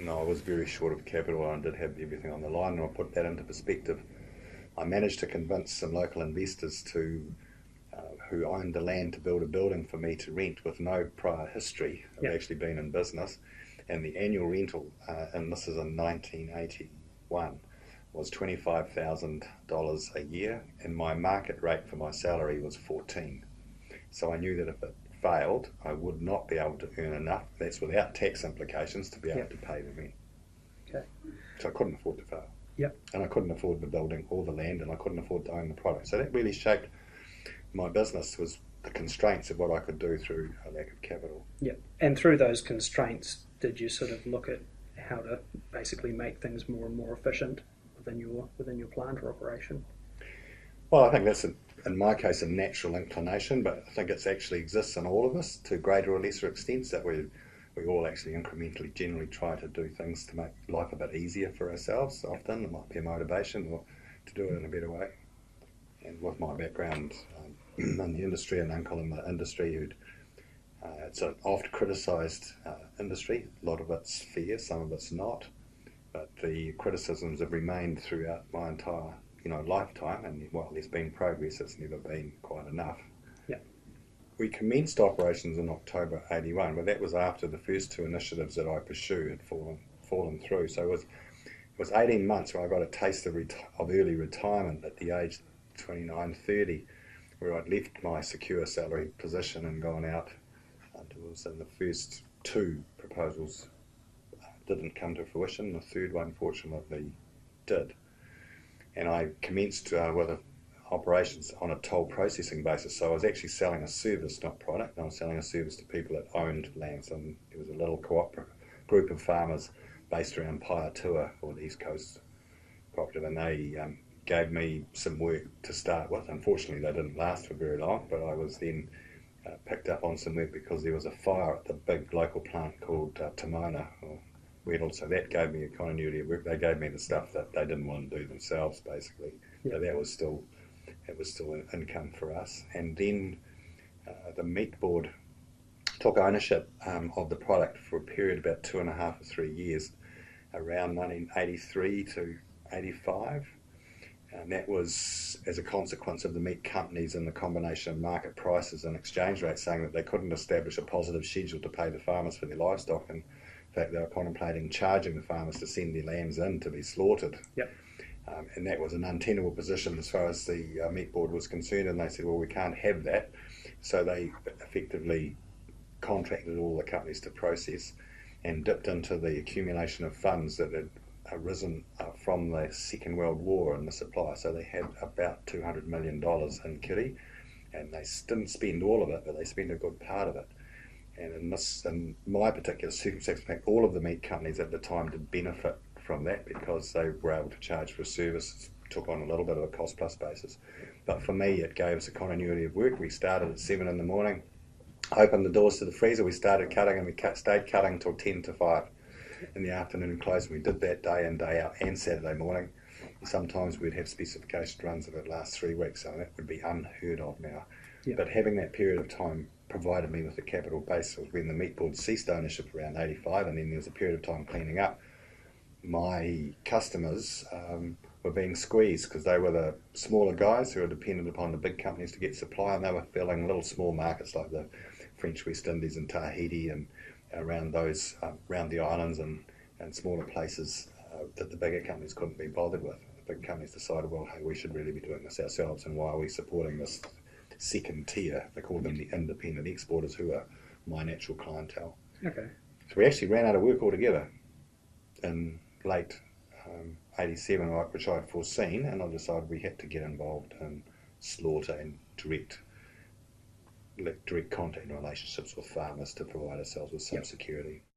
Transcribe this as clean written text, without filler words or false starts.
No, I was very short of capital and I did have everything on the line, and I put that into perspective. I managed to convince some local investors who owned the land to build a building for me to rent with no prior history of Yeah. actually being in business. And the annual rental, and this is in 1981, was $25,000 a year, and my market rate for my salary was 14. So I knew that if it failed, I would not be able to earn enough. That's without tax implications to be Yeah. able to pay the rent. Okay. So I couldn't afford to fail. Yeah. And I couldn't afford the building or the land, and I couldn't afford to own the product. So that really shaped my business, was the constraints of what I could do through a lack of capital. Yeah. And through those constraints, did you sort of look at how to basically make things more and more efficient within your plant or operation? Well, I think that's, in my case, a natural inclination, but I think it actually exists in all of us to greater or lesser extents, that we all actually incrementally generally try to do things to make life a bit easier for ourselves. Often it might be a motivation, or to do it in a better way. And with my background in the industry, and uncle in the industry, it's an oft criticised industry. A lot of it's fair, some of it's not, but the criticisms have remained throughout my entire lifetime. And while there's been progress, it's never been quite enough. Yeah. We commenced operations in October '81, but that was after the first two initiatives that I pursued had fallen through. So it was 18 months where I got a taste of early retirement at the age 29, 30, where I'd left my secure salary position and gone out. And it was in the first two proposals didn't come to fruition. The third one, fortunately, did. And I commenced with operations on a toll processing basis. So I was actually selling a service, not product. I was selling a service to people that owned lands. And it was a little cooperative group of farmers based around Paiatua, or the East Coast cooperative, and they gave me some work to start with. Unfortunately, they didn't last for very long, but I was then picked up on some work because there was a fire at the big local plant called Timona, or Weddell. So that gave me a continuity of work. They gave me the stuff that they didn't want to do themselves, basically. Yeah. So that was still an income for us. And then the meat board took ownership of the product for a period of about 2.5 or 3 years, around 1983 to 85. And that was as a consequence of the meat companies and the combination of market prices and exchange rates saying that they couldn't establish a positive schedule to pay the farmers for their livestock. And in fact, they were contemplating charging the farmers to send their lambs in to be slaughtered. Yep. And that was an untenable position as far as the meat board was concerned. And they said, well, we can't have that. So they effectively contracted all the companies to process and dipped into the accumulation of funds that had arisen from the Second World War and the supply. So they had about $200 million in kitty, and they didn't spend all of it, but they spent a good part of it. And in my particular circumstance, in fact, all of the meat companies at the time did benefit from that because they were able to charge for service, took on a little bit of a cost plus basis. But for me, it gave us a continuity of work. We started at 7 in the morning, opened the doors to the freezer, we started cutting, and we stayed cutting till 10 to 5 in the afternoon and closed. We did that day in, day out, and Saturday morning. And sometimes we'd have specification runs that would last 3 weeks, so that would be unheard of now. Yeah. But having that period of time provided me with the capital base. When the meat board ceased ownership around 85, and then there was a period of time cleaning up, my customers were being squeezed because they were the smaller guys who were dependent upon the big companies to get supply, and they were filling little small markets like the French West Indies and Tahiti and around the islands and smaller places that the bigger companies couldn't be bothered with. The big companies decided, well, hey, we should really be doing this ourselves, and why are we supporting this second tier? They call them the independent exporters, who are my natural clientele. Okay. So we actually ran out of work altogether in late 87, which I had foreseen, and I decided we had to get involved in slaughter and direct contact and relationships with farmers to provide ourselves with some security.